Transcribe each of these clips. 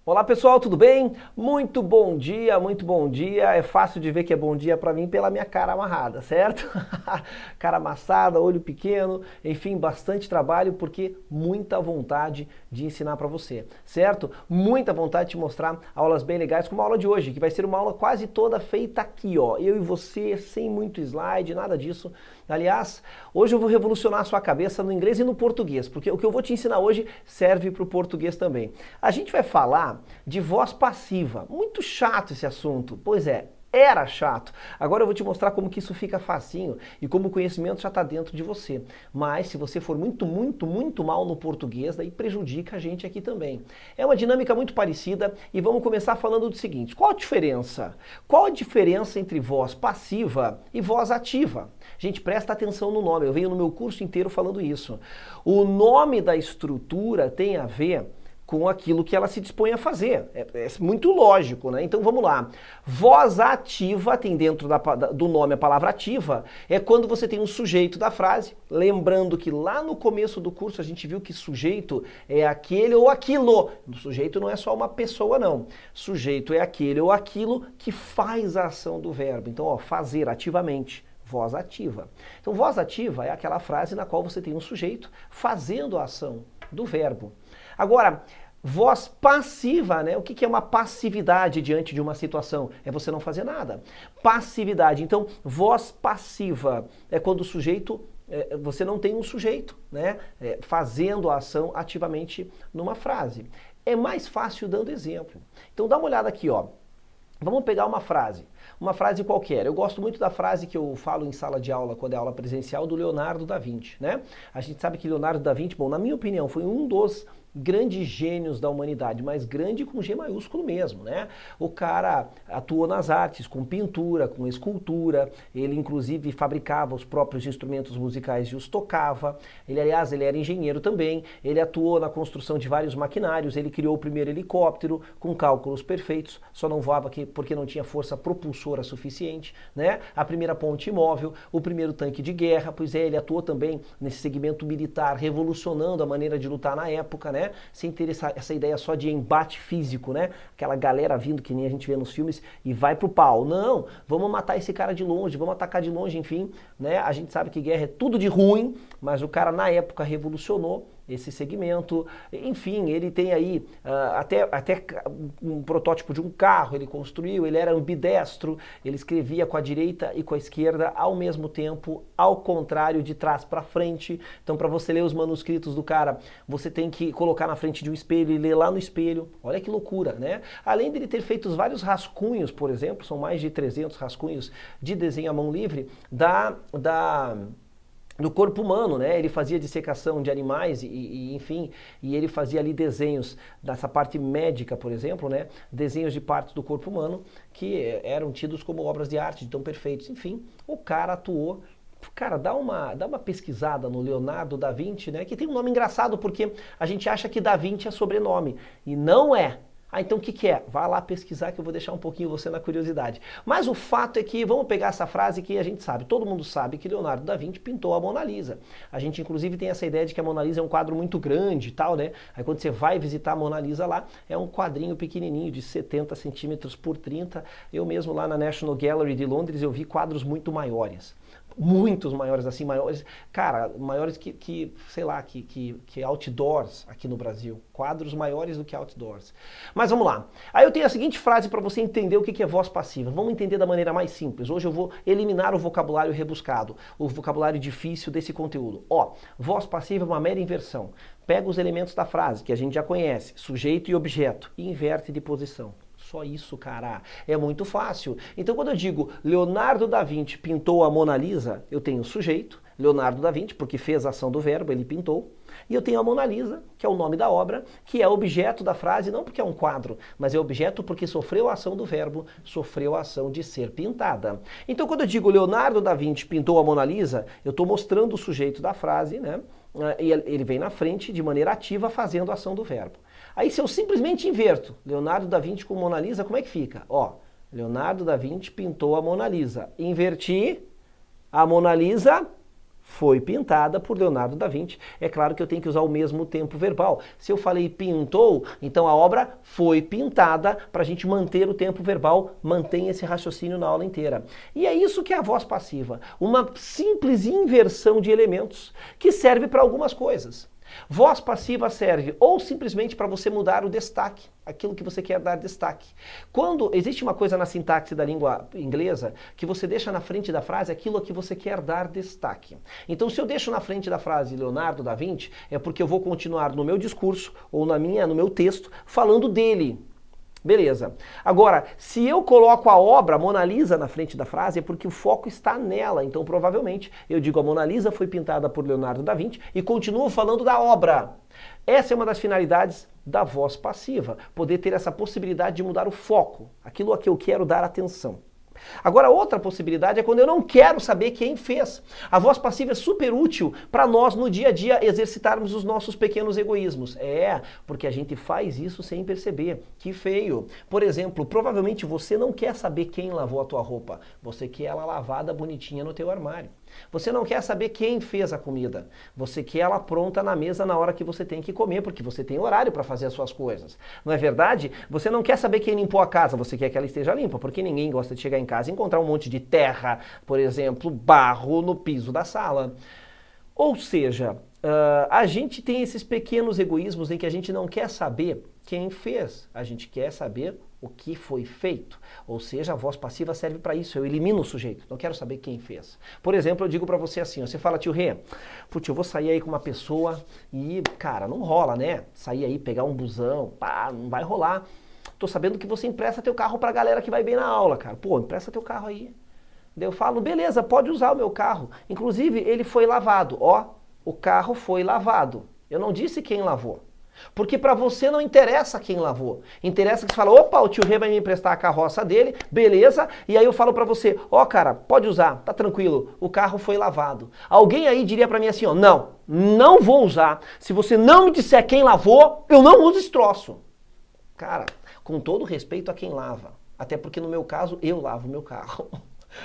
Olá pessoal, tudo bem? Muito bom dia, muito bom dia. É fácil de ver que é bom dia pra mim pela minha cara amarrada, certo? Cara amassada, olho pequeno, enfim, bastante trabalho porque muita vontade de ensinar pra você, certo? Muita vontade de te mostrar aulas bem legais como a aula de hoje, que vai ser uma aula quase toda feita aqui, ó. Eu e você, sem muito slide, nada disso. Aliás, hoje eu vou revolucionar a sua cabeça no inglês e no português, porque o que eu vou te ensinar hoje serve para o português também. A gente vai falar de voz passiva. Muito chato esse assunto. Pois é, era chato. Agora eu vou te mostrar como que isso fica facinho e como o conhecimento já está dentro de você. Mas se você for muito mal no português, daí prejudica a gente aqui também. É uma dinâmica muito parecida e vamos começar falando do seguinte. Qual a diferença? Qual a diferença entre voz passiva e voz ativa? Gente, presta atenção no nome. Eu venho no meu curso inteiro falando isso. O nome da estrutura tem a ver com aquilo que ela se dispõe a fazer. É muito lógico, né? Então vamos lá. Voz ativa, tem dentro do nome a palavra ativa, é quando você tem um sujeito da frase, lembrando que lá no começo do curso a gente viu que sujeito é aquele ou aquilo. O sujeito não é só uma pessoa, não. Sujeito é aquele ou aquilo que faz a ação do verbo. Então, ó, fazer ativamente. Voz ativa. Então, voz ativa é aquela frase na qual você tem um sujeito fazendo a ação do verbo. Agora, voz passiva, né? O que é uma passividade diante de uma situação? É você não fazer nada. Passividade. Então, voz passiva é quando o sujeito, você não tem um sujeito, né? Fazendo a ação ativamente numa frase. É mais fácil dando exemplo. Então, dá uma olhada aqui, ó. Vamos pegar uma frase qualquer. Eu gosto muito da frase que eu falo em sala de aula, quando é aula presencial, do Leonardo da Vinci, né? A gente sabe que Leonardo da Vinci, bom, na minha opinião, foi um dos grandes gênios da humanidade, mas grande com G maiúsculo mesmo, né? O cara atuou nas artes, com pintura, com escultura, ele inclusive fabricava os próprios instrumentos musicais e os tocava, aliás, ele era engenheiro também, ele atuou na construção de vários maquinários, ele criou o primeiro helicóptero com cálculos perfeitos, só não voava porque não tinha força propulsora suficiente, né? A primeira ponte móvel, o primeiro tanque de guerra, pois é, ele atuou também nesse segmento militar, revolucionando a maneira de lutar na época, né? Sem ter essa ideia só de embate físico, né? Aquela galera vindo, que nem a gente vê nos filmes, e vai pro pau. Não, vamos matar esse cara de longe, vamos atacar de longe, enfim, né? A gente sabe que guerra é tudo de ruim, mas o cara na época revolucionou esse segmento, enfim, ele tem aí até um protótipo de um carro, ele construiu, ele era ambidestro, ele escrevia com a direita e com a esquerda ao mesmo tempo, ao contrário, de trás para frente. Então, para você ler os manuscritos do cara, você tem que colocar na frente de um espelho e ler lá no espelho. Olha que loucura, né? Além dele ter feito vários rascunhos, por exemplo, são mais de 300 rascunhos de desenho à mão livre do corpo humano, né? Ele fazia dissecação de animais enfim, e ele fazia ali desenhos dessa parte médica, por exemplo, né? Desenhos de partes do corpo humano que eram tidos como obras de arte, de tão perfeitos. Enfim, o cara atuou. Cara, dá uma pesquisada no Leonardo da Vinci, né? Que tem um nome engraçado porque a gente acha que da Vinci é sobrenome, e não é. Ah, então o que é? Vá lá pesquisar que eu vou deixar um pouquinho você na curiosidade. Mas o fato é que, vamos pegar essa frase que a gente sabe, todo mundo sabe que Leonardo da Vinci pintou a Mona Lisa. A gente inclusive tem essa ideia de que a Mona Lisa é um quadro muito grande e tal, né? Aí quando você vai visitar a Mona Lisa lá, é um quadrinho pequenininho de 70 centímetros por 30. Eu mesmo lá na National Gallery de Londres eu vi quadros muito maiores. Muitos maiores, assim, maiores, cara, maiores sei lá, que outdoors aqui no Brasil. Quadros maiores do que outdoors. Mas vamos lá. Aí eu tenho a seguinte frase para você entender o que é voz passiva. Vamos entender da maneira mais simples. Hoje eu vou eliminar o vocabulário rebuscado, o vocabulário difícil desse conteúdo. Ó, voz passiva é uma mera inversão. Pega os elementos da frase, que a gente já conhece, sujeito e objeto, e inverte de posição. Só isso, cara. É muito fácil. Então, quando eu digo Leonardo da Vinci pintou a Mona Lisa, eu tenho o sujeito, Leonardo da Vinci, porque fez a ação do verbo, ele pintou. E eu tenho a Mona Lisa, que é o nome da obra, que é objeto da frase, não porque é um quadro, mas é objeto porque sofreu a ação do verbo, sofreu a ação de ser pintada. Então, quando eu digo Leonardo da Vinci pintou a Mona Lisa, eu estou mostrando o sujeito da frase, né? E ele vem na frente de maneira ativa fazendo a ação do verbo. Aí se eu simplesmente inverto Leonardo da Vinci com Mona Lisa, como é que fica? Ó, Leonardo da Vinci pintou a Mona Lisa. Inverti, a Mona Lisa foi pintada por Leonardo da Vinci. É claro que eu tenho que usar o mesmo tempo verbal. Se eu falei pintou, então a obra foi pintada, para a gente manter o tempo verbal, mantém esse raciocínio na aula inteira. E é isso que é a voz passiva, uma simples inversão de elementos que serve para algumas coisas. Voz passiva serve ou simplesmente para você mudar o destaque, aquilo que você quer dar destaque. Quando existe uma coisa na sintaxe da língua inglesa que você deixa na frente da frase aquilo a que você quer dar destaque. Então, se eu deixo na frente da frase Leonardo da Vinci, é porque eu vou continuar no meu discurso ou no meu texto falando dele. Beleza. Agora, se eu coloco a obra Mona Lisa na frente da frase, é porque o foco está nela. Então, provavelmente, eu digo a Mona Lisa foi pintada por Leonardo da Vinci e continuo falando da obra. Essa é uma das finalidades da voz passiva, poder ter essa possibilidade de mudar o foco, aquilo a que eu quero dar atenção. Agora, outra possibilidade é quando eu não quero saber quem fez. A voz passiva é super útil para nós, no dia a dia, exercitarmos os nossos pequenos egoísmos. Porque a gente faz isso sem perceber. Que feio. Por exemplo, provavelmente você não quer saber quem lavou a tua roupa. Você quer ela lavada bonitinha no teu armário. Você não quer saber quem fez a comida. Você quer ela pronta na mesa na hora que você tem que comer, porque você tem horário para fazer as suas coisas. Não é verdade? Você não quer saber quem limpou a casa. Você quer que ela esteja limpa, porque ninguém gosta de chegar em casa e encontrar um monte de terra, por exemplo, barro no piso da sala. Ou seja, a gente tem esses pequenos egoísmos em que a gente não quer saber quem fez. A gente quer saber o que foi feito. Ou seja, a voz passiva serve para isso. Eu elimino o sujeito. Não quero saber quem fez. Por exemplo, eu digo para você assim, você fala, tio Rê, putz, eu vou sair aí com uma pessoa e, cara, não rola, né? Sair aí, pegar um busão, pá, não vai rolar. Tô sabendo que você empresta teu carro pra galera que vai bem na aula, cara. Pô, empresta teu carro aí. Daí eu falo, beleza, pode usar o meu carro. Inclusive, ele foi lavado. Ó, o carro foi lavado. Eu não disse quem lavou. Porque para você não interessa quem lavou. Interessa que você fala, opa, o tio Rê vai me emprestar a carroça dele, beleza. E aí eu falo para você, ó cara, pode usar, tá tranquilo, o carro foi lavado. Alguém aí diria para mim assim, ó, não vou usar. Se você não me disser quem lavou, eu não uso esse troço. Cara, com todo respeito a quem lava. Até porque no meu caso, eu lavo meu carro.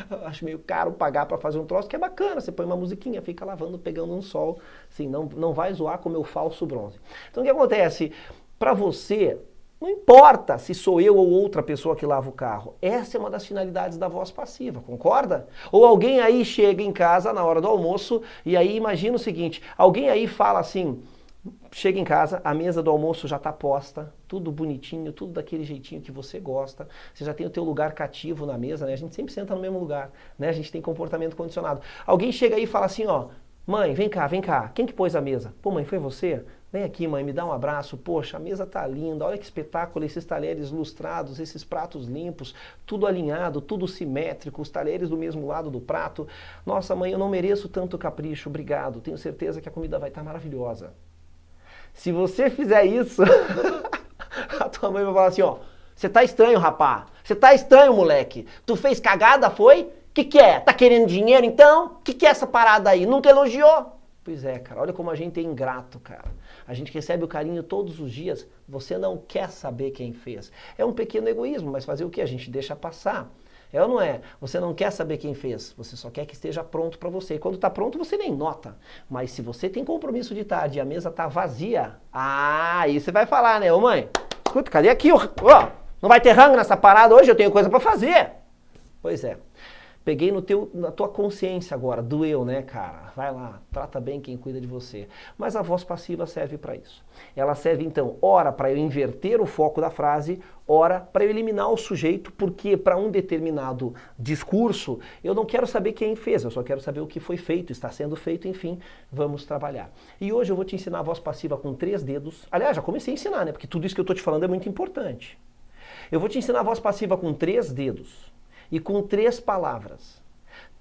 Eu acho meio caro pagar para fazer um troço que é bacana, você põe uma musiquinha, fica lavando, pegando um sol, assim, não vai zoar com o meu falso bronze. Então o que acontece? Para você, não importa se sou eu ou outra pessoa que lava o carro, essa é uma das finalidades da voz passiva, concorda? Ou alguém aí chega em casa na hora do almoço e aí imagina o seguinte, alguém aí fala assim, chega em casa, a mesa do almoço já está posta, tudo bonitinho, tudo daquele jeitinho que você gosta, você já tem o teu lugar cativo na mesa, né? A gente sempre senta no mesmo lugar, né? A gente tem comportamento condicionado. Alguém chega aí e fala assim, ó, mãe, vem cá, quem que pôs a mesa? Pô, mãe, foi você? Vem aqui, mãe, me dá um abraço, poxa, a mesa tá linda, olha que espetáculo, esses talheres lustrados, esses pratos limpos, tudo alinhado, tudo simétrico, os talheres do mesmo lado do prato. Nossa, mãe, eu não mereço tanto capricho, obrigado, tenho certeza que a comida vai estar maravilhosa. Se você fizer isso, a tua mãe vai falar assim, ó, você tá estranho, rapá, você tá estranho, moleque, tu fez cagada, foi? Que é? Tá querendo dinheiro, então? Que é essa parada aí? Nunca elogiou? Pois é, cara, olha como a gente é ingrato, cara. A gente recebe o carinho todos os dias, você não quer saber quem fez. É um pequeno egoísmo, mas fazer o que? A gente deixa passar. É ou não é? Você não quer saber quem fez, você só quer que esteja pronto para você. E quando está pronto, você nem nota. Mas se você tem compromisso de tarde e a mesa está vazia, aí você vai falar, né? Ô mãe, escuta, cadê aqui? Ó, não vai ter rango nessa parada hoje? Eu tenho coisa para fazer. Pois é. Peguei na tua consciência agora, doeu, né, cara? Vai lá, trata bem quem cuida de você. Mas a voz passiva serve para isso. Ela serve, então, ora para eu inverter o foco da frase, ora para eu eliminar o sujeito, porque para um determinado discurso, eu não quero saber quem fez, eu só quero saber o que foi feito, está sendo feito, enfim, vamos trabalhar. E hoje eu vou te ensinar a voz passiva com 3 dedos. Aliás, já comecei a ensinar, né? Porque tudo isso que eu estou te falando é muito importante. Eu vou te ensinar a voz passiva com 3 dedos. E com 3 palavras,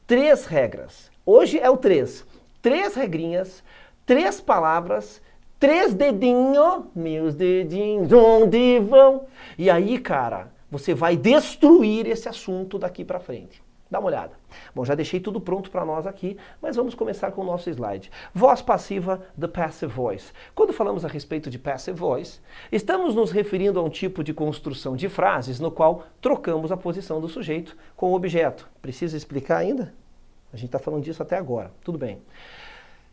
3 regras. Hoje é o 3. 3 regrinhas, 3 palavras, 3 dedinhos, meus dedinhos, onde vão? E aí, cara, você vai destruir esse assunto daqui pra frente. Dá uma olhada. Bom, já deixei tudo pronto para nós aqui, mas vamos começar com o nosso slide. Voz passiva, the passive voice. Quando falamos a respeito de passive voice, estamos nos referindo a um tipo de construção de frases no qual trocamos a posição do sujeito com o objeto. Precisa explicar ainda? A gente está falando disso até agora. Tudo bem.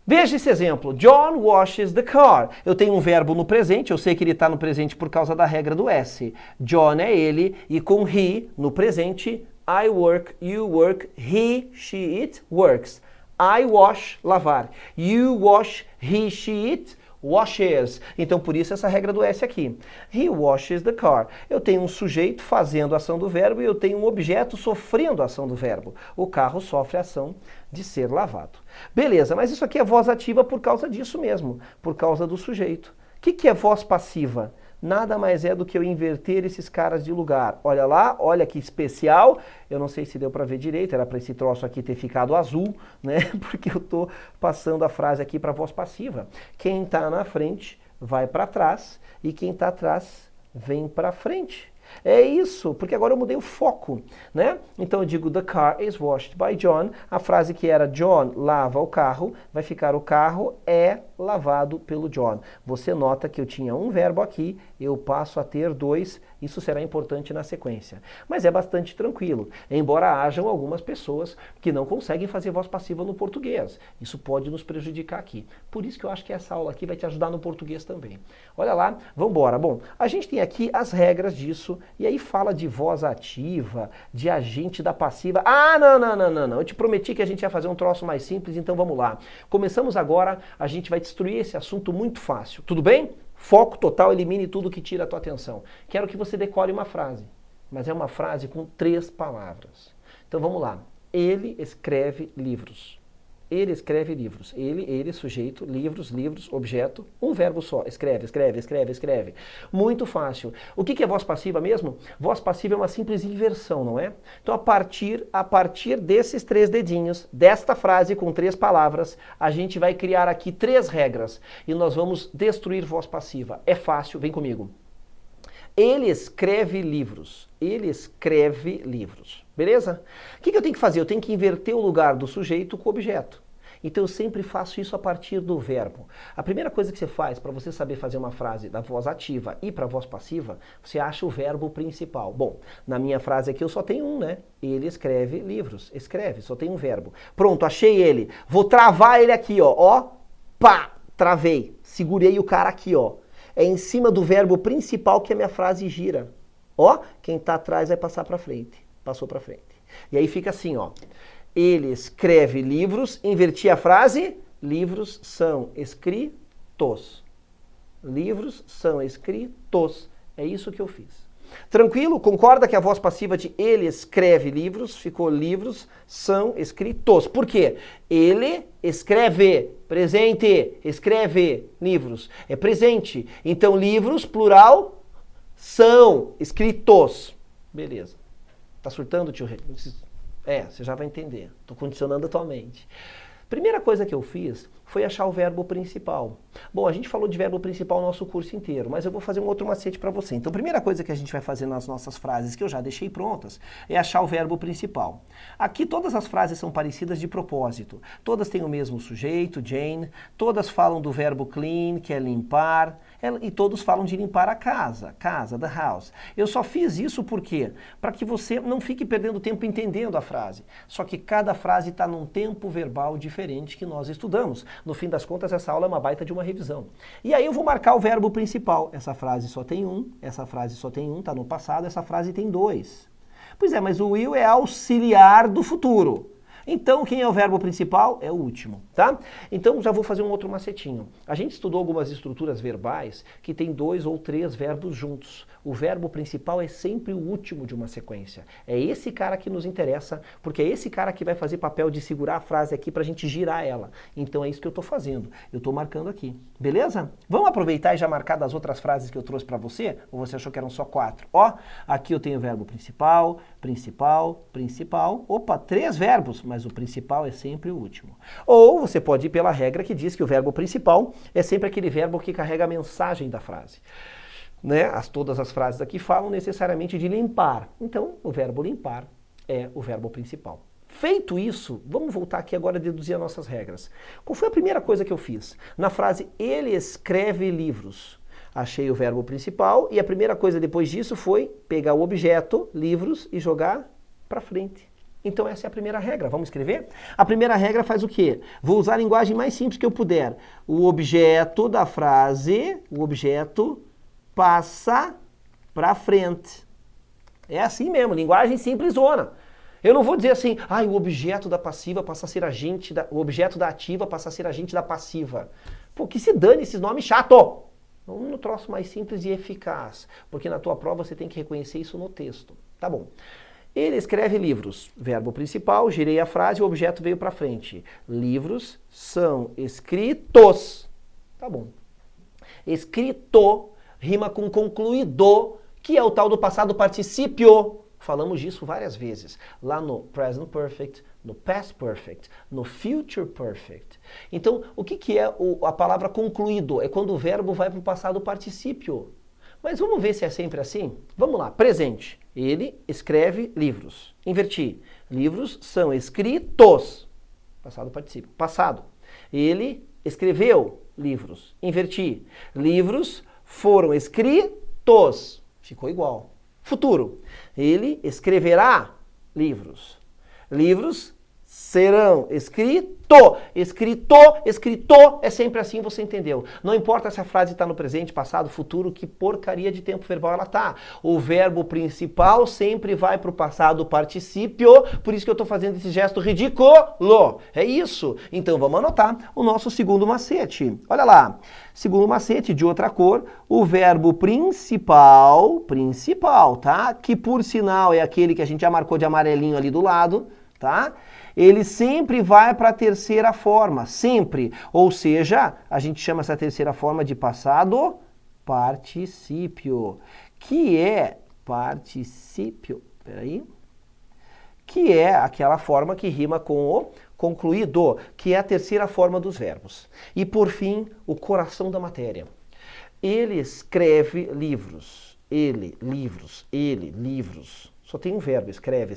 Veja esse exemplo. John washes the car. Eu tenho um verbo no presente, eu sei que ele está no presente por causa da regra do S. John é ele, e com he, no presente, I work, you work, he, she, it works. I wash, lavar. You wash, he, she, it washes. Então, por isso, essa regra do S aqui. He washes the car. Eu tenho um sujeito fazendo a ação do verbo e eu tenho um objeto sofrendo a ação do verbo. O carro sofre a ação de ser lavado. Beleza, mas isso aqui é voz ativa por causa disso mesmo, por causa do sujeito. O que é voz passiva? Nada mais é do que eu inverter esses caras de lugar. Olha lá, olha que especial. Eu não sei se deu para ver direito, era para esse troço aqui ter ficado azul, né? Porque eu estou passando a frase aqui para voz passiva. Quem está na frente vai para trás e quem está atrás vem para frente. É isso, porque agora eu mudei o foco, né? Então eu digo, the car is washed by John. A frase que era John lava o carro, vai ficar o carro é lavado pelo John. Você nota que eu tinha um verbo aqui, eu passo a ter dois, isso será importante na sequência. Mas é bastante tranquilo, embora hajam algumas pessoas que não conseguem fazer voz passiva no português. Isso pode nos prejudicar aqui. Por isso que eu acho que essa aula aqui vai te ajudar no português também. Olha lá, vamos embora. Bom, a gente tem aqui as regras disso, e aí fala de voz ativa, de agente da passiva. Ah, não. Eu te prometi que a gente ia fazer um troço mais simples, então vamos lá. Começamos agora, a gente vai destruir esse assunto muito fácil. Tudo bem? Foco total, elimine tudo que tira a tua atenção. Quero que você decore uma frase, mas é uma frase com 3 palavras. Então vamos lá. Ele escreve livros. Ele escreve livros. Ele, sujeito, livros, objeto, um verbo só. Escreve. Muito fácil. O que é voz passiva mesmo? Voz passiva é uma simples inversão, não é? Então a partir desses 3 dedinhos, desta frase com 3 palavras, a gente vai criar aqui 3 regras. E nós vamos destruir voz passiva. É fácil, vem comigo. Ele escreve livros. Ele escreve livros. Beleza? O que eu tenho que fazer? Eu tenho que inverter o lugar do sujeito com o objeto. Então eu sempre faço isso a partir do verbo. A primeira coisa que você faz para você saber fazer uma frase da voz ativa e para a voz passiva, você acha o verbo principal. Bom, na minha frase aqui eu só tenho um, né? Ele escreve livros. Escreve, só tem um verbo. Pronto, achei ele. Vou travar ele aqui, ó. Ó, pá, travei. Segurei o cara aqui, ó. É em cima do verbo principal que a minha frase gira. Ó, quem está atrás vai passar para frente. Passou para frente. E aí fica assim, ó. Ele escreve livros, inverti a frase, livros são escritos. Livros são escritos. É isso que eu fiz. Tranquilo? Concorda que a voz passiva de ele escreve livros ficou livros são escritos. Por quê? Ele escreve, presente, escreve livros. É presente. Então livros, plural, são escritos. Beleza. Tá surtando, tio? Você já vai entender. Tô condicionando a tua mente. Primeira coisa que eu fiz foi achar o verbo principal. Bom, a gente falou de verbo principal no nosso curso inteiro, mas eu vou fazer um outro macete para você. Então, a primeira coisa que a gente vai fazer nas nossas frases, que eu já deixei prontas, é achar o verbo principal. Aqui todas as frases são parecidas de propósito. Todas têm o mesmo sujeito, Jane, todas falam do verbo clean, que é limpar, e todos falam de limpar a casa, the house. Eu só fiz isso por quê? Para que você não fique perdendo tempo entendendo a frase. Só que cada frase está num tempo verbal diferente que nós estudamos. No fim das contas, essa aula é uma baita de uma revisão. E aí eu vou marcar o verbo principal. Essa frase só tem um, essa frase só tem um, está no passado, essa frase tem 2. Pois é, mas o will é auxiliar do futuro. Então, quem é o verbo principal? É o último, tá? Então, já vou fazer um outro macetinho. A gente estudou algumas estruturas verbais que tem 2 ou 3 verbos juntos. O verbo principal é sempre o último de uma sequência. É esse cara que nos interessa, porque é esse cara que vai fazer papel de segurar a frase aqui pra gente girar ela. Então, é isso que eu tô fazendo. Eu tô marcando aqui. Beleza? Vamos aproveitar e já marcar das outras frases que eu trouxe pra você? Ou você achou que eram só 4? Ó, aqui eu tenho o verbo principal, principal. Opa, 3 verbos, mas o principal é sempre o último. Ou você pode ir pela regra que diz que o verbo principal é sempre aquele verbo que carrega a mensagem da frase. Né? Todas as frases aqui falam necessariamente de limpar. Então, o verbo limpar é o verbo principal. Feito isso, vamos voltar aqui agora a deduzir as nossas regras. Qual foi a primeira coisa que eu fiz? Na frase, ele escreve livros. Achei o verbo principal e a primeira coisa depois disso foi pegar o objeto, livros, e jogar para frente. Então essa é a primeira regra. Vamos escrever? A primeira regra faz o quê? Vou usar a linguagem mais simples que eu puder. O objeto da frase, o objeto passa para frente. É assim mesmo, linguagem simplesona. Eu não vou dizer assim, o objeto da passiva passa a ser agente o objeto da ativa passa a ser agente da passiva. Pô, que se dane esses nomes chato! Um troço mais simples e eficaz, porque na tua prova você tem que reconhecer isso no texto. Tá bom. Ele escreve livros. Verbo principal, girei a frase, o objeto veio para frente. Livros são escritos. Tá bom. Escrito rima com concluído, que é o tal do passado particípio. Falamos disso várias vezes. Lá no present perfect, no past perfect, no future perfect. Então, o que é a palavra concluído? É quando o verbo vai para o passado particípio. Mas vamos ver se é sempre assim? Vamos lá, presente. Ele escreve livros. Inverti. Livros são escritos. Passado particípio. Passado. Ele escreveu livros. Inverti. Livros foram escritos. Ficou igual. Futuro. Ele escreverá livros. Livros serão escrito. Escrito é sempre assim, você entendeu. Não importa se a frase está no presente, passado, futuro, que porcaria de tempo verbal ela tá. O verbo principal sempre vai para o passado particípio, por isso que eu estou fazendo esse gesto ridículo. É isso. Então vamos anotar o nosso segundo macete. Olha lá. Segundo macete, de outra cor, o verbo principal, tá? Que por sinal é aquele que a gente já marcou de amarelinho ali do lado, tá? Ele sempre vai para a terceira forma, sempre. Ou seja, a gente chama essa terceira forma de passado particípio, que é particípio, que é aquela forma que rima com o concluído, que é a terceira forma dos verbos. E por fim, o coração da matéria. Ele escreve livros. Ele, livros. Só tem um verbo, escreve.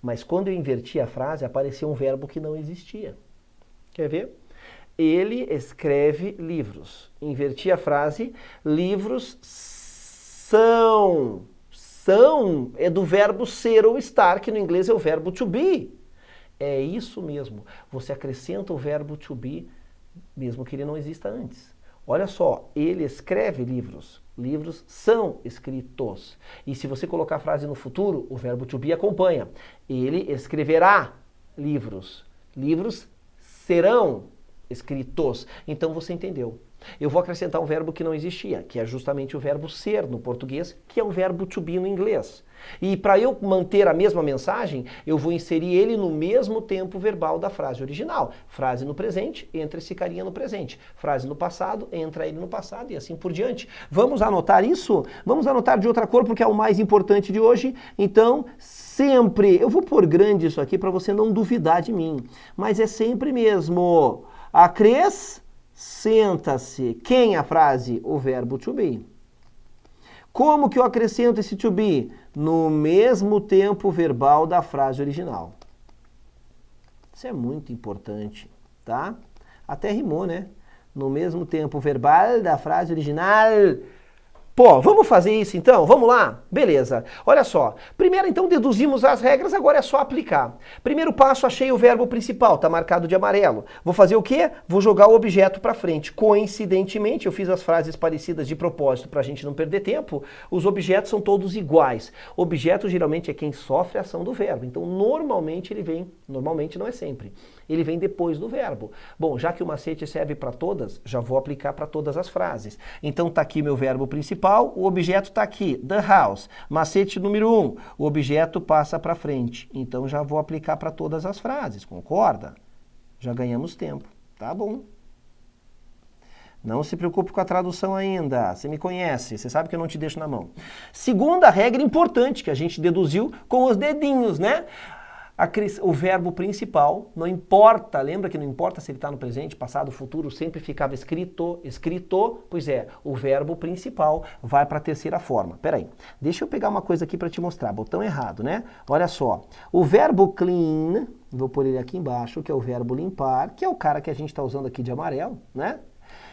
Mas quando eu inverti a frase, apareceu um verbo que não existia. Quer ver? Ele escreve livros. Inverti a frase, livros são. São é do verbo ser ou estar, que no inglês é o verbo to be. É isso mesmo. Você acrescenta o verbo to be, mesmo que ele não exista antes. Olha só, ele escreve livros. Livros são escritos. E se você colocar a frase no futuro, o verbo to be acompanha. Ele escreverá livros. Livros serão escritos. Então você entendeu. Eu vou acrescentar um verbo que não existia, que é justamente o verbo ser no português, que é o verbo to be no inglês. E para eu manter a mesma mensagem, eu vou inserir ele no mesmo tempo verbal da frase original. Frase no presente, entra esse carinha no presente. Frase no passado, entra ele no passado e assim por diante. Vamos anotar isso? Vamos anotar de outra cor porque é o mais importante de hoje. Então, sempre, eu vou pôr grande isso aqui para você não duvidar de mim, mas é sempre mesmo. Acrescenta-se. Quem a frase? O verbo to be. Como que eu acrescento esse to be? No mesmo tempo verbal da frase original. Isso é muito importante, tá? Até rimou, né? No mesmo tempo verbal da frase original. Pô, vamos fazer isso então? Vamos lá? Beleza. Olha só. Primeiro então deduzimos as regras, agora é só aplicar. Primeiro passo, achei o verbo principal, tá marcado de amarelo. Vou fazer o quê? Vou jogar o objeto para frente. Coincidentemente, eu fiz as frases parecidas de propósito para a gente não perder tempo. Os objetos são todos iguais. Objeto geralmente é quem sofre a ação do verbo. Então normalmente ele vem, normalmente não é sempre, ele vem depois do verbo. Bom, já que o macete serve para todas, já vou aplicar para todas as frases. Então tá aqui meu verbo principal. O objeto está aqui, the house. Macete número 1, o objeto passa para frente. Então já vou aplicar para todas as frases, concorda? Já ganhamos tempo, tá bom. Não se preocupe com a tradução ainda, você me conhece, você sabe que eu não te deixo na mão. Segunda regra importante que a gente deduziu com os dedinhos, né? O verbo principal, não importa, lembra que não importa se ele está no presente, passado, futuro, sempre ficava escrito, pois é, o verbo principal vai para a terceira forma. Peraí, deixa eu pegar uma coisa aqui para te mostrar, botão errado, né? Olha só, o verbo clean, vou pôr ele aqui embaixo, que é o verbo limpar, que é o cara que a gente está usando aqui de amarelo, né?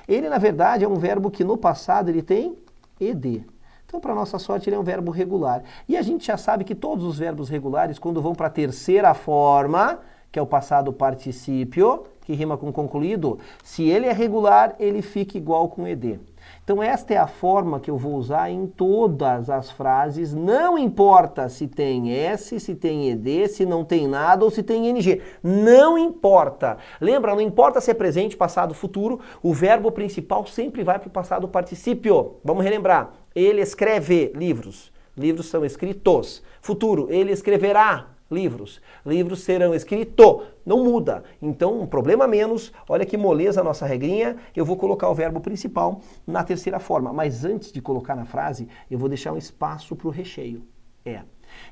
Ele, na verdade, é um verbo que no passado ele tem ed. Então, para nossa sorte, ele é um verbo regular. E a gente já sabe que todos os verbos regulares, quando vão para a terceira forma, que é o passado particípio, que rima com concluído, se ele é regular, ele fica igual com ed. Então esta é a forma que eu vou usar em todas as frases, não importa se tem S, se tem ED, se não tem nada ou se tem NG. Não importa. Lembra, não importa se é presente, passado, futuro, o verbo principal sempre vai para o passado particípio. Vamos relembrar. Ele escreve livros. Livros são escritos. Futuro, ele escreverá livros. Livros serão escritos. Não muda. Então, um problema menos. Olha que moleza a nossa regrinha. Eu vou colocar o verbo principal na terceira forma. Mas antes de colocar na frase, eu vou deixar um espaço para o recheio.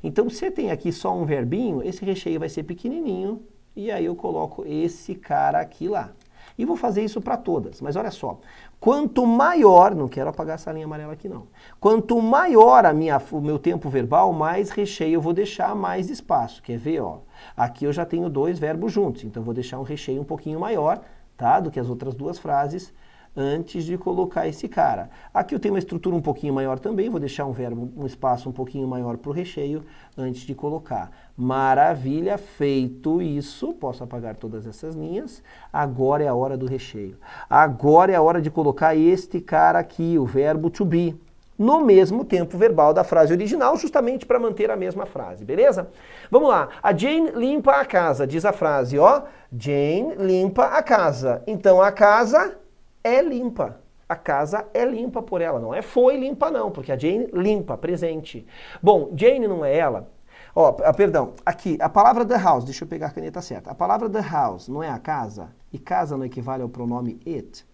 Então, se tem aqui só um verbinho, esse recheio vai ser pequenininho. E aí eu coloco esse cara aqui lá. E vou fazer isso para todas. Mas olha só. Quanto maior, não quero apagar essa linha amarela aqui não. Quanto maior o meu tempo verbal, mais recheio eu vou deixar, mais espaço. Quer ver, ó? Aqui eu já tenho dois verbos juntos, então vou deixar um recheio um pouquinho maior, tá? Do que as outras duas frases, antes de colocar esse cara. Aqui eu tenho uma estrutura um pouquinho maior também, vou deixar um espaço um pouquinho maior para o recheio, antes de colocar. Maravilha, feito isso, posso apagar todas essas linhas, agora é a hora do recheio. Agora é a hora de colocar este cara aqui, o verbo to be, no mesmo tempo verbal da frase original, justamente para manter a mesma frase, beleza? Vamos lá, a Jane limpa a casa, diz a frase, ó, Jane limpa a casa, então a casa é limpa. A casa é limpa por ela, não é foi limpa não, porque a Jane limpa, presente. Bom, Jane não é ela. Ó, perdão, aqui, a palavra the house, deixa eu pegar a caneta certa. A palavra the house não é a casa? E casa não equivale ao pronome it?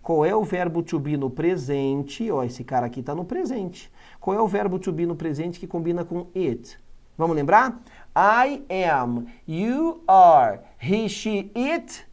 Qual é o verbo to be no presente? Ó, esse cara aqui está no presente. Qual é o verbo to be no presente que combina com it? Vamos lembrar? I am, you are, he, she, it,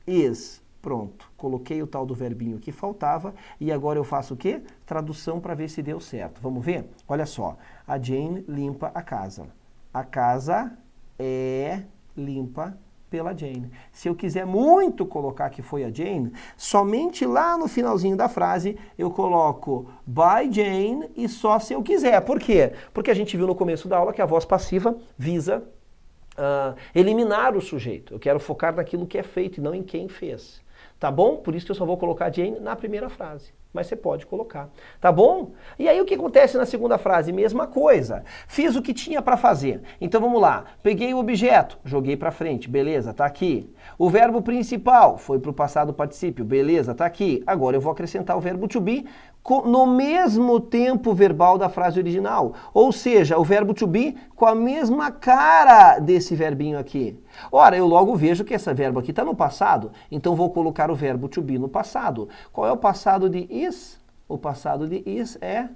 is. Pronto, coloquei o tal do verbinho que faltava e agora eu faço o quê? Tradução para ver se deu certo. Vamos ver? Olha só, a Jane limpa a casa. A casa é limpa pela Jane. Se eu quiser muito colocar que foi a Jane, somente lá no finalzinho da frase eu coloco by Jane e só se eu quiser. Por quê? Porque a gente viu no começo da aula que a voz passiva visa eliminar o sujeito. Eu quero focar naquilo que é feito e não em quem fez. Tá bom? Por isso que eu só vou colocar Jane na primeira frase. Mas você pode colocar. Tá bom? E aí o que acontece na segunda frase? Mesma coisa. Fiz o que tinha para fazer. Então vamos lá. Peguei o objeto, joguei para frente. Beleza, tá aqui. O verbo principal foi para o passado particípio. Beleza, tá aqui. Agora eu vou acrescentar o verbo to be no mesmo tempo verbal da frase original. Ou seja, o verbo to be com a mesma cara desse verbinho aqui. Ora, eu logo vejo que esse verbo aqui está no passado, então vou colocar o verbo to be no passado. Qual é o passado de is? O passado de is é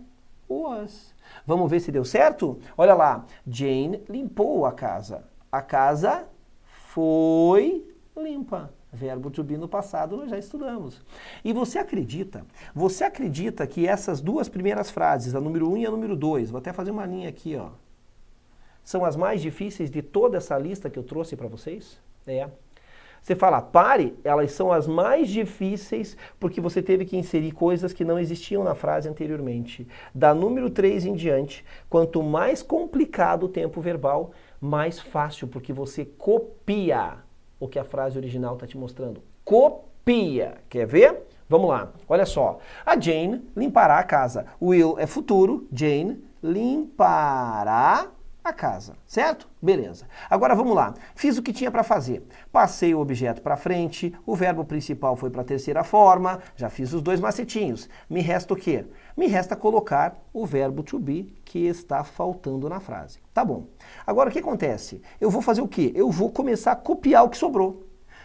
was. Vamos ver se deu certo? Olha lá, Jane limpou a casa. A casa foi limpa. Verbo to be no passado nós já estudamos. E você acredita que essas duas primeiras frases, a número 1 e a número 2, vou até fazer uma linha aqui, ó, são as mais difíceis de toda essa lista que eu trouxe para vocês? Você fala, pare, elas são as mais difíceis porque você teve que inserir coisas que não existiam na frase anteriormente. Da número 3 em diante, quanto mais complicado o tempo verbal, mais fácil, porque você copia o que a frase original está te mostrando. Copia. Quer ver? Vamos lá. Olha só. A Jane limpará a casa. Will é futuro. Jane limpará a casa. Certo? Beleza. Agora vamos lá. Fiz o que tinha para fazer. Passei o objeto para frente. O verbo principal foi para a terceira forma. Já fiz os dois macetinhos. Me resta o quê? Me resta colocar o verbo to be que está faltando na frase. Tá bom. Agora o que acontece? Eu vou fazer o quê? Eu vou começar a copiar o que sobrou.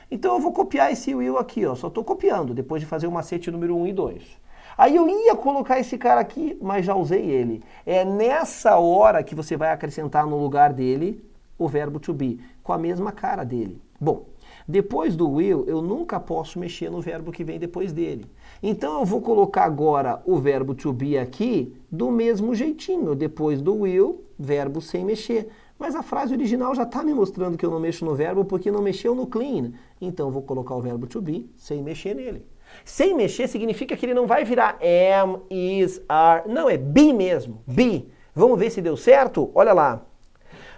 Então eu vou copiar esse will aqui, ó. Só estou copiando depois de fazer o macete número 1 e 2. Aí eu ia colocar esse cara aqui, mas já usei ele. É nessa hora que você vai acrescentar no lugar dele o verbo to be, com a mesma cara dele. Bom, depois do will, eu nunca posso mexer no verbo que vem depois dele. Então eu vou colocar agora o verbo to be aqui do mesmo jeitinho. Depois do will, verbo sem mexer. Mas a frase original já está me mostrando que eu não mexo no verbo porque não mexeu no clean. Então eu vou colocar o verbo to be sem mexer nele. Sem mexer significa que ele não vai virar am, is, are. Não, é be mesmo. Be. Vamos ver se deu certo? Olha lá.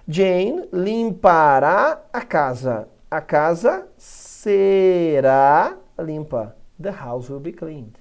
Jane limpará a casa. A casa será limpa. The house will be cleaned.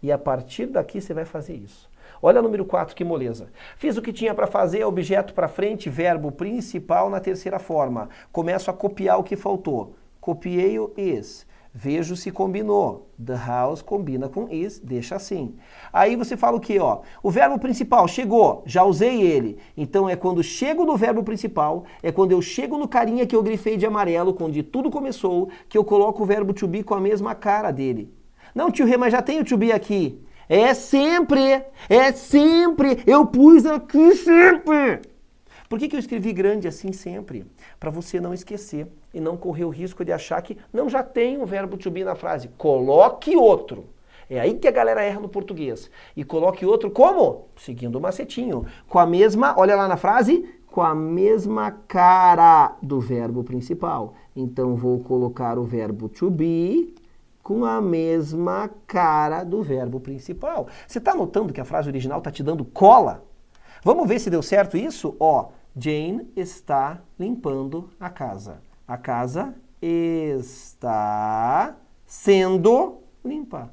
E a partir daqui você vai fazer isso. Olha o número 4, que moleza. Fiz o que tinha para fazer, objeto para frente, verbo principal na terceira forma. Começo a copiar o que faltou. Copiei o is. Vejo se combinou. The house combina com is, deixa assim. Aí você fala o quê, ó? O verbo principal chegou, já usei ele. Então é quando chego no verbo principal, é quando eu chego no carinha que eu grifei de amarelo, onde tudo começou, que eu coloco o verbo to be com a mesma cara dele. Não, tio Rê, mas já tem o to be aqui. É sempre, eu pus aqui sempre. Por que eu escrevi grande assim sempre? Para você não esquecer e não correr o risco de achar que não já tem um verbo to be na frase. Coloque outro. É aí que a galera erra no português. E coloque outro como? Seguindo o macetinho. Com a mesma, olha lá na frase, com a mesma cara do verbo principal. Então vou colocar o verbo to be com a mesma cara do verbo principal. Você está notando que a frase original está te dando cola? Vamos ver se deu certo isso? Ó, Jane está limpando a casa. A casa está sendo limpa.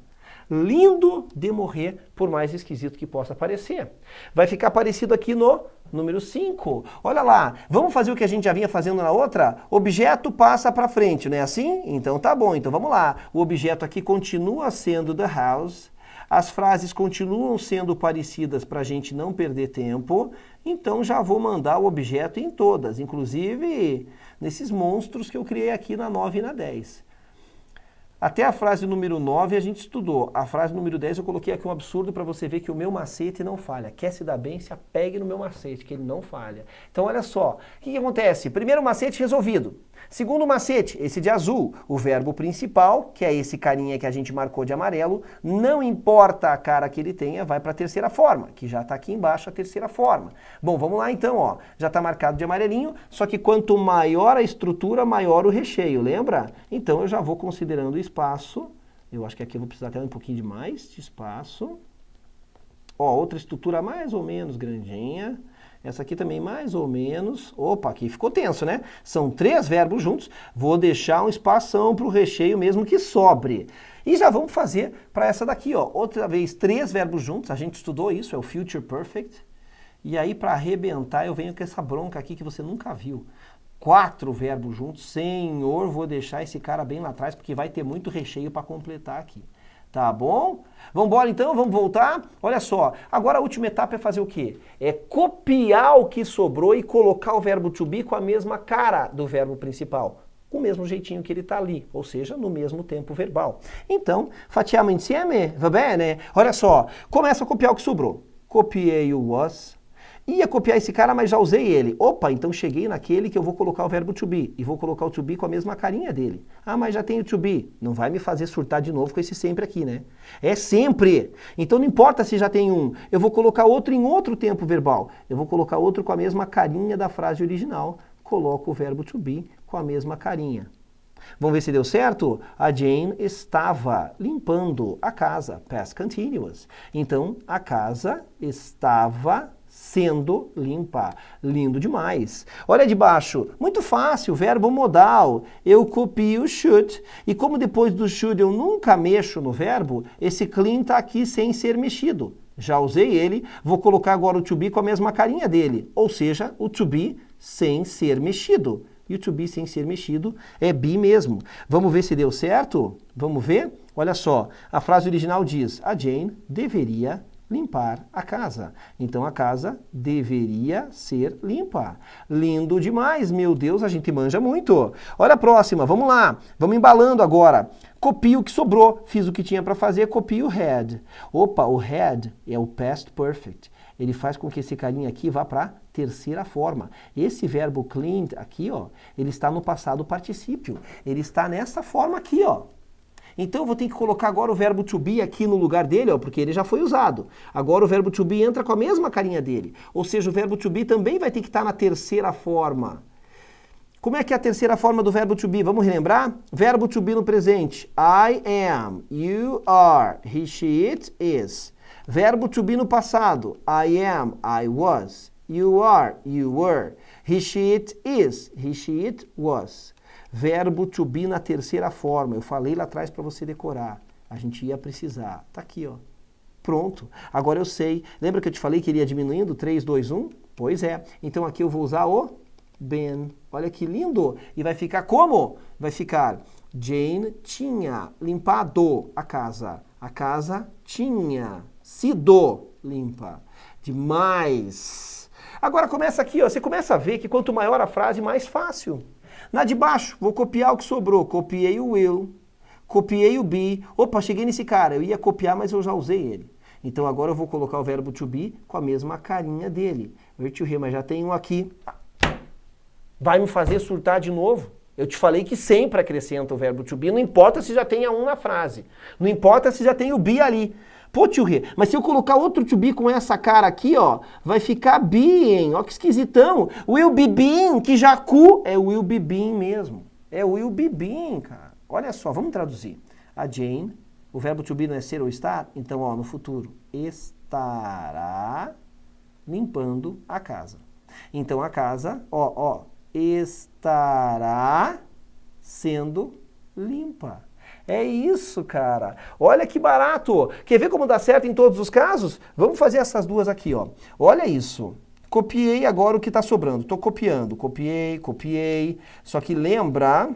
Lindo de morrer, por mais esquisito que possa parecer. Vai ficar parecido aqui no número 5. Olha lá, vamos fazer o que a gente já vinha fazendo na outra? Objeto passa para frente, não é assim? Então tá bom, então vamos lá. O objeto aqui continua sendo the house. As frases continuam sendo parecidas para a gente não perder tempo, então já vou mandar o objeto em todas, inclusive nesses monstros que eu criei aqui na 9 e na 10. Até a frase número 9 a gente estudou. A frase número 10 eu coloquei aqui um absurdo para você ver que o meu macete não falha. Quer se dar bem, se apegue no meu macete, que ele não falha. Então olha só, o que acontece? Primeiro macete resolvido. Segundo macete, esse de azul, o verbo principal, que é esse carinha que a gente marcou de amarelo, não importa a cara que ele tenha, vai para a terceira forma, que já está aqui embaixo a terceira forma. Bom, vamos lá então, ó. Já está marcado de amarelinho, só que quanto maior a estrutura, maior o recheio, lembra? Então eu já vou considerando o espaço. Eu acho que aqui eu vou precisar até um pouquinho de mais de espaço. Ó, outra estrutura mais ou menos grandinha. Essa aqui também mais ou menos. Opa, aqui ficou tenso, né? São 3 verbos juntos. Vou deixar um espação para o recheio mesmo que sobre. E já vamos fazer para essa daqui, ó. Outra vez, 3 verbos juntos. A gente estudou isso, é o Future Perfect. E aí, para arrebentar, eu venho com essa bronca aqui que você nunca viu. 4 verbos juntos. Senhor, vou deixar esse cara bem lá atrás, porque vai ter muito recheio para completar aqui. Tá bom? Vamos embora então? Vamos voltar? Olha só, agora a última etapa é fazer o quê? É copiar o que sobrou e colocar o verbo to be com a mesma cara do verbo principal. Com o mesmo jeitinho que ele está ali, ou seja, no mesmo tempo verbal. Então, facciamo insieme, va bene? Olha só, começa a copiar o que sobrou. Copiei o was. Ia copiar esse cara, mas já usei ele. Opa, então cheguei naquele que eu vou colocar o verbo to be. E vou colocar o to be com a mesma carinha dele. Ah, mas já tenho to be. Não vai me fazer surtar de novo com esse sempre aqui, né? É sempre. Então não importa se já tem um. Eu vou colocar outro em outro tempo verbal. Eu vou colocar outro com a mesma carinha da frase original. Coloco o verbo to be com a mesma carinha. Vamos ver se deu certo? A Jane estava limpando a casa. Past continuous. Então, a casa estava sendo limpa. Lindo demais. Olha de baixo. Muito fácil, verbo modal. Eu copio should. E como depois do should eu nunca mexo no verbo, esse clean está aqui sem ser mexido. Já usei ele, vou colocar agora o to be com a mesma carinha dele. Ou seja, o to be sem ser mexido. E o to be sem ser mexido é be mesmo. Vamos ver se deu certo? Vamos ver? Olha só, a frase original diz, a Jane deveria limpar a casa. Então a casa deveria ser limpa. Lindo demais, meu Deus, a gente manja muito. Olha a próxima, vamos lá. Vamos embalando agora. Copio o que sobrou, fiz o que tinha para fazer, copio o had. Opa, o had é o past perfect. Ele faz com que esse carinha aqui vá para a terceira forma. Esse verbo cleaned aqui, ó, ele está no passado particípio. Ele está nessa forma aqui, ó. Então eu vou ter que colocar agora o verbo to be aqui no lugar dele, ó, porque ele já foi usado. Agora o verbo to be entra com a mesma carinha dele. Ou seja, o verbo to be também vai ter que estar na terceira forma. Como é que é a terceira forma do verbo to be? Vamos relembrar? Verbo to be no presente. I am, you are, he, she, it, is. Verbo to be no passado. I am, I was, you are, you were, he, she, it, is, he, she, it, was. Verbo to be na terceira forma. Eu falei lá atrás para você decorar. A gente ia precisar. Tá aqui, ó. Pronto. Agora eu sei. Lembra que eu te falei que iria diminuindo? 3, 2, 1? Pois é. Então aqui eu vou usar o been. Olha que lindo. E vai ficar como? Vai ficar Jane tinha limpado a casa. A casa tinha sido limpa. Demais. Agora começa aqui, ó. Você começa a ver que quanto maior a frase, mais fácil. Na de baixo, vou copiar o que sobrou. Copiei o will. Copiei o be. Opa, cheguei nesse cara. Eu ia copiar, mas eu já usei ele. Então agora eu vou colocar o verbo to be com a mesma carinha dele. Mas já tem um aqui. Vai me fazer surtar de novo? Eu te falei que sempre acrescenta o verbo to be, não importa se já tenha um na frase. Não importa se já tem o be ali. Pô, tio Rê, mas se eu colocar outro to be com essa cara aqui, ó, vai ficar being. Ó que esquisitão. Will be being, que já cu é will be being mesmo. É will be being, cara. Olha só, vamos traduzir. A Jane, o verbo to be não é ser ou estar? Então, ó, no futuro, estará limpando a casa. Então, a casa, ó, estará sendo limpa. É isso, cara. Olha que barato. Quer ver como dá certo em todos os casos? Vamos fazer essas duas aqui, ó. Olha isso. Copiei agora o que está sobrando. Estou copiando. Copiei. Só que lembra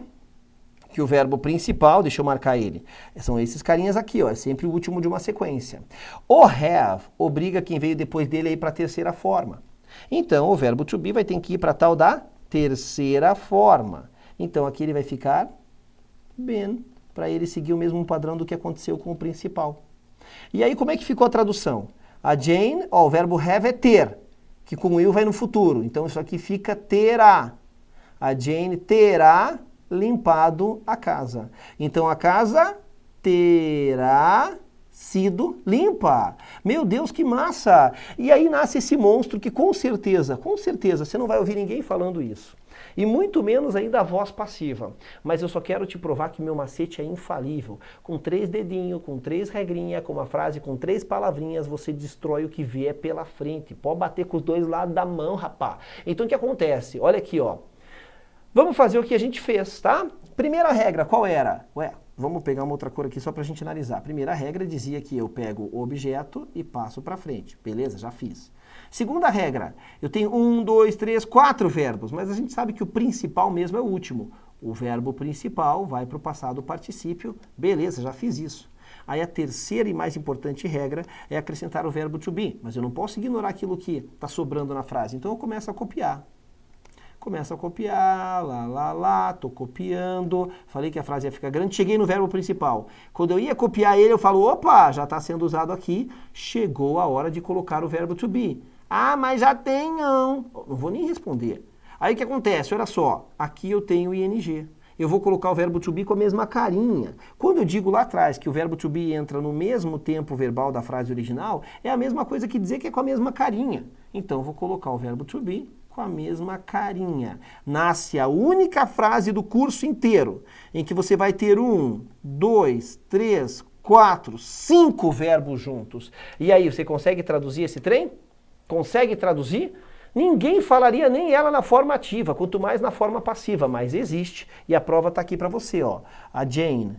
que o verbo principal, deixa eu marcar ele, são esses carinhas aqui, ó. É sempre o último de uma sequência. O have obriga quem veio depois dele a ir para a terceira forma. Então, o verbo to be vai ter que ir para a tal da terceira forma. Então, aqui ele vai ficar been, para ele seguir o mesmo padrão do que aconteceu com o principal. E aí, como é que ficou a tradução? A Jane, ó, o verbo have é ter, que com will vai no futuro. Então, isso aqui fica terá. A Jane terá limpado a casa. Então, a casa terá sido limpa. Meu Deus, que massa! E aí nasce esse monstro que com certeza, você não vai ouvir ninguém falando isso. E muito menos ainda a voz passiva. Mas eu só quero te provar que meu macete é infalível. Com 3 dedinhos, com 3 regrinhas, com uma frase, com 3 palavrinhas, você destrói o que vier pela frente. Pode bater com os dois lados da mão, rapá. Então o que acontece? Olha aqui, ó. Vamos fazer o que a gente fez, tá? Primeira regra, qual era? Vamos pegar uma outra cor aqui só pra gente analisar. A primeira regra dizia que eu pego o objeto e passo pra frente. Beleza? Já fiz. Segunda regra, eu tenho 1, 2, 3, 4 verbos, mas a gente sabe que o principal mesmo é o último. O verbo principal vai para o passado particípio. Beleza, já fiz isso. Aí a terceira e mais importante regra é acrescentar o verbo to be, mas eu não posso ignorar aquilo que está sobrando na frase. Então eu começo a copiar. Tô copiando, falei que a frase ia ficar grande, cheguei no verbo principal. Quando eu ia copiar ele, eu falo, opa, já está sendo usado aqui, chegou a hora de colocar o verbo to be. Ah, mas já tem, não. Não vou nem responder. Aí o que acontece? Olha só, aqui eu tenho o ing. Eu vou colocar o verbo to be com a mesma carinha. Quando eu digo lá atrás que o verbo to be entra no mesmo tempo verbal da frase original, é a mesma coisa que dizer que é com a mesma carinha. Então eu vou colocar o verbo to be com a mesma carinha. Nasce a única frase do curso inteiro, em que você vai ter 1, 2, 3, 4, 5 verbos juntos. E aí, você consegue traduzir esse trem? Consegue traduzir? Ninguém falaria nem ela na forma ativa, quanto mais na forma passiva, mas existe. E a prova está aqui para você, ó. A Jane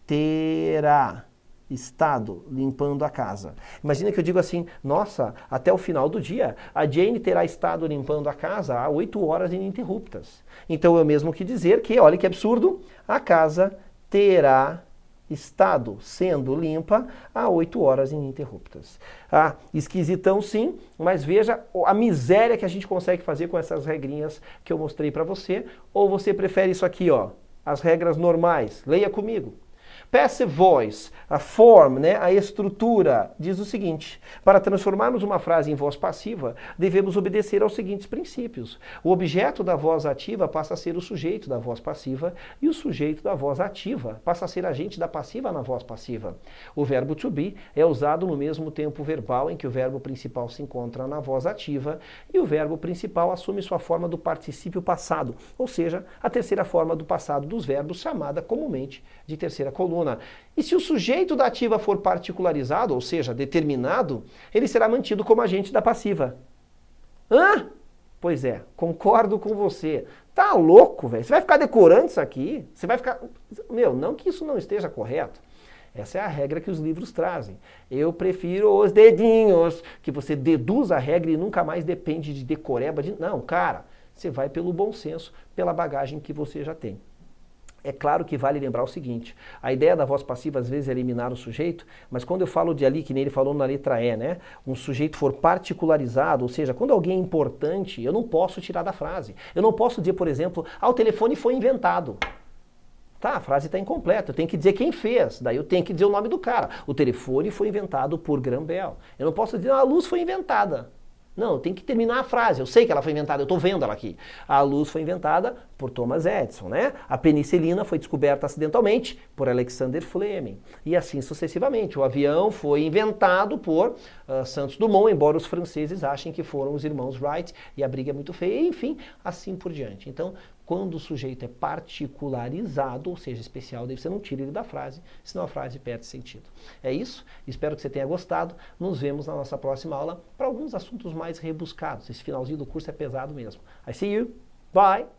terá estado limpando a casa. Imagina que eu digo assim, nossa, até o final do dia, a Jane terá estado limpando a casa há 8 horas ininterruptas. Então é o mesmo que dizer que, olha que absurdo, a casa terá estado sendo limpa há 8 horas ininterruptas. Ah, esquisitão sim, mas veja a miséria que a gente consegue fazer com essas regrinhas que eu mostrei para você. Ou você prefere isso aqui, ó, as regras normais? Leia comigo. Passive voice, a form, né, a estrutura, diz o seguinte: para transformarmos uma frase em voz passiva, devemos obedecer aos seguintes princípios. O objeto da voz ativa passa a ser o sujeito da voz passiva e o sujeito da voz ativa passa a ser agente da passiva na voz passiva. O verbo to be é usado no mesmo tempo verbal em que o verbo principal se encontra na voz ativa e o verbo principal assume sua forma do particípio passado, ou seja, a terceira forma do passado dos verbos, chamada comumente de terceira coluna. E se o sujeito da ativa for particularizado, ou seja, determinado, ele será mantido como agente da passiva. Hã? Pois é, concordo com você. Tá louco, velho? Você vai ficar decorando isso aqui? Você vai ficar... Meu, não que isso não esteja correto. Essa é a regra que os livros trazem. Eu prefiro os dedinhos, que você deduz a regra e nunca mais depende de decoreba. Não, cara, você vai pelo bom senso, pela bagagem que você já tem. É claro que vale lembrar o seguinte: a ideia da voz passiva às vezes é eliminar o sujeito, mas quando eu falo de ali, que nem ele falou na letra E, né? Um sujeito for particularizado, ou seja, quando alguém é importante, eu não posso tirar da frase. Eu não posso dizer, por exemplo, o telefone foi inventado. Tá, a frase está incompleta, eu tenho que dizer quem fez, daí eu tenho que dizer o nome do cara. O telefone foi inventado por Graham Bell. Eu não posso dizer, a luz foi inventada. Não, eu tenho que terminar a frase. Eu sei que ela foi inventada, eu estou vendo ela aqui. A luz foi inventada por Thomas Edison, né? A penicilina foi descoberta acidentalmente por Alexander Fleming. E assim sucessivamente. O avião foi inventado por Santos Dumont, embora os franceses achem que foram os irmãos Wright, e a briga é muito feia, enfim, assim por diante. Então, quando o sujeito é particularizado, ou seja, especial, daí você não tira ele da frase, senão a frase perde sentido. É isso, espero que você tenha gostado. Nos vemos na nossa próxima aula para alguns assuntos mais rebuscados. Esse finalzinho do curso é pesado mesmo. I see you. Bye!